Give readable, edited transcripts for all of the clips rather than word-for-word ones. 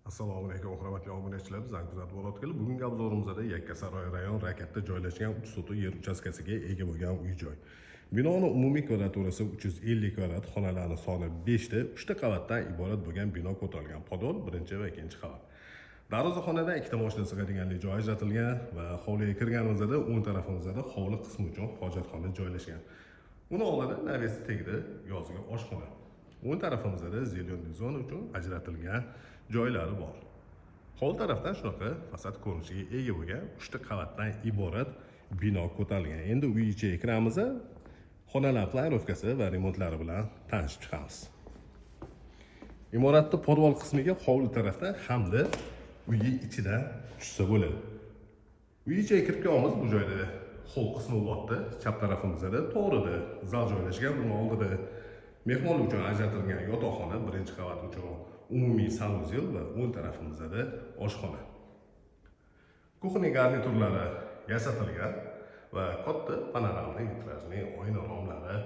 Assalomu alaykum hurmatli obunachilar, bizdan kuzatib olayotgan bugungi obzorimizda Yakkasaroy rayon Rakatda joylashgan 3 sotuq yer uchastkasiga ega bo'lgan uy-joy. Binoning umumiy kvadraturasi 350 kvadrat, xonalarning soni 5 ta, 3 ta qavatdan iborat bo'lgan bino ko'tarilgan. Podol 1 va 2 qavat. Darvozaxonadan 2 ta mashina sig'adiganlik joy ajratilgan va hovliga kirganimizda o'ng tarafimizda hovli qismi uchun hojatxona joylashgan. Uni oldida navesi tagida yozgi oshxona. O'ng tarafimizda zelyonli zona uchun ajratilgan joylari bor. Hovli tarafdan shunaqa fasad ko'rinishiga ega bo'lgan 3 ta qavatdan iborat bino ko'tarilgan. Endi uy ichiga kiramiz, xonalar planirovkasi va remontlari bilan tanishib chiqamiz. Imoratning podval qismiga hovli tarafdan hamda uy ichidan tushsa bo'ladi. Uy ichiga kirib kelamiz, bu joyda hol qismi borda, chap tarafimizda to'g'rida zal joylashgan. Buni oldida mehmonlar uchun ajratilgan yotoqxona, 1-qavat uchun umumiy sanuzel va o'ng tarafimizda oshxona. Kuxnya garniturlari yasatilgan va katta panoramli vitrajli oyna romlari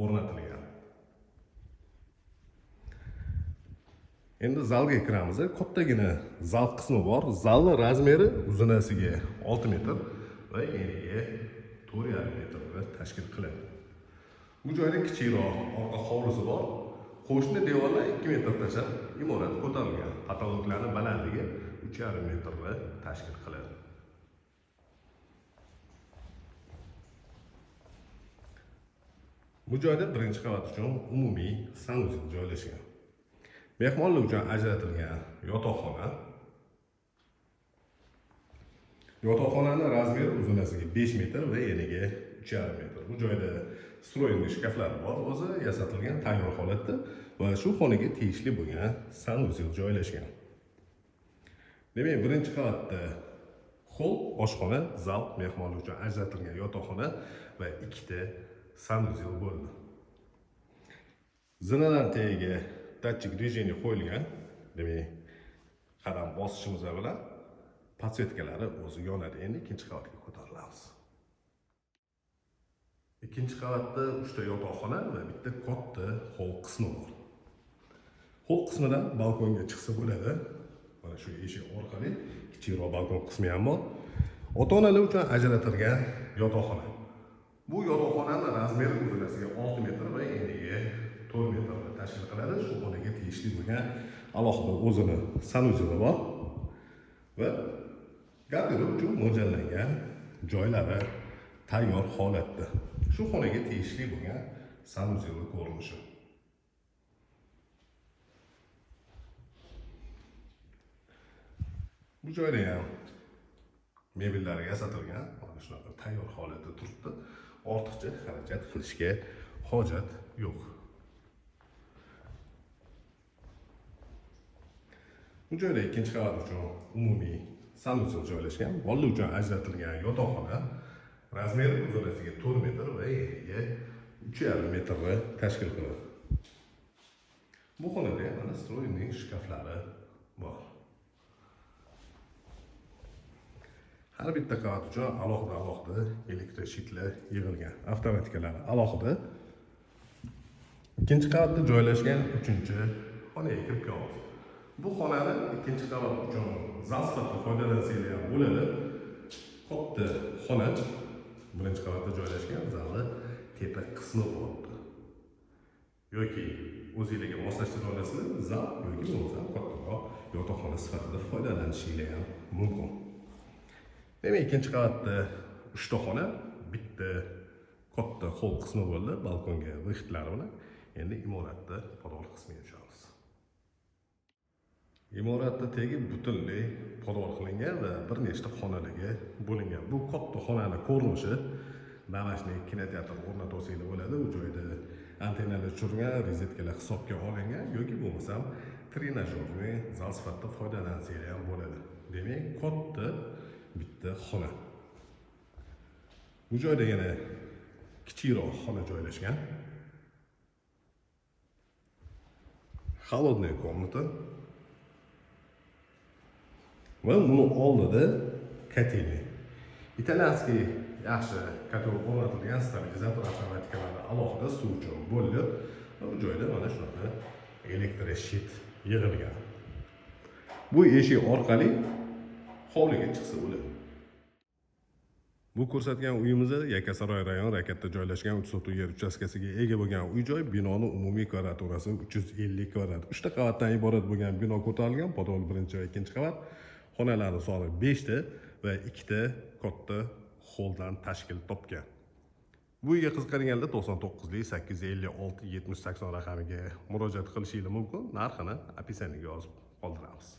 o'rnatilgan. Endi zalga kiramiz. Kattagina zal qismi bor. Zalning razmeri uzunasiga 6 metr va eniga 4,5 metr tashkil qiladi. Bu joyda kichikroq orqa hovlisi bor. Qo'shni devorlar 2 metr tashab imorat ko'tarilgan. Patologlarning balandligi 3,5 metrni tashkil qiladi. Bu joyda 1-qavat uchun umumiy sanuzel joylashgan. Mehmonlar uchun ajratilgan yotoqxona. Yotoqxonaning razmeri uzunasiga 5 metr va eniga 3,5 metr. Bu joyda stroyli shkaflar bor, o'zi yasatilgan tayyor holatda va shu xonaga tegishli bo'lgan sanuzel joylashgan. Demak, 1-qavatda hol, oshxona, zal, mehmonlar uchun ajratilgan yotoqxona va 2 ta sanuzel bo'ldi. Zinalar tagiga datchik rejeni qo'yilgan. Demak, qadam bosishimiz bilan podsvetkalari o'zi yonadi. Endi 2-qavatga ko'tarilamiz. 2-qavatda 3 ta yotoqxona va bitta katta hol qismi bor. Hol qismidan balkonga chiqsa bo'ladi. Mana shu eshik orqali kichikroq balkon qismi ham bor. Ota-onalar uchun ajratilgan yotoqxona. Bu yotoqxonaning razmeri uzunasiga 6 metr va eniga 4 metr tashkil qiladi. Shu xonaga tegishli bo'lgan alohida o'zini sanuzeli bor va garderob uchun mo'ljallangan joylari tayyor holatda. Shu xonaga tegishli bo'lgan sanuzel ko'rinishi. Bu joyda ham mebellar yasatilgan, mana shunaqa tayyor holatda turibdi. Ortiqcha xarajat qilishga hojat yo'q. Bu joyda 2-qavat uchun umumiy sanuzel joylashgan. Bolalar uchun ajratilgan yotoqxona. Razmeri uzunasiga 4 metr va eniga 3,5 metrni tashkil qiladi. Bu xonada mana stroyli shkaflari bor. Har bitta qavat uchun alohida elektroshitlar yig'ilgan. Avtomatikalar alohida. 2-qavatda joylashgan 3-xonaga kirib kelamiz. Bu xonani 2-qavat uchun zal sifatida foydalansanglar ham bo'ladi. Katta xona 1-qavatda joylashgan, zalni tepa qismi bor. Yoki o'zingizga moslashtirib olasizlar, zal yoki bo'lmasa kattaroq yotoqxona sifatida foydalanishingiz ham mumkin. Demak, 2-qavatda 3 ta xona, bitta katta hol qismi bo'ldi, balkonga vixtlari bilan. Endi imoratda podval qismiga tushamiz. Imoratda tegi butunlay podval qilingan va bir nechta xonalarga bo'lingan. Bu katta xonaning ko'rinishi damashli kinoteatr o'rnatsangiz bo'ladi. U joyda antennalar tushirilgan, rozetkalar hisobga olingan yoki bo'lmasa trenajyorli zal sifatida foydalansangiz ham bo'ladi. Demak, katta bitta xona. Bu joyda yana kichikroq xona joylashgan. Холодная комната. Va buni oldida kotelni. Italyanskiy yaxshi kotel o'rnatilgan, stabilizator avtomatikalari alohida suv uchun bo'ldi. Va bu joyda mana shunaqa elektroshit yig'ilgan. Bu eshik orqali hovliga chiqsa bo'ladi. Bu ko'rsatgan uyimiz Yakkasaroy rayon Rakatda joylashgan 3 sotix yer uchastkasiga ega bo'lgan uy-joy. Binoni umumiy kvadraturasi 350 kvadrat. 3 ta qavatdan iborat bo'lgan bino ko'tarilgan. Podol 1 va 2 qavat. Xonalarning soni 5 ta va 2 ta katta holdan tashkil topgan. Bu uyga qiziqganlar 99 856 70 80 raqamiga murojaat qilishingiz mumkin. Narxini opisiyaga yozib qoldiramiz.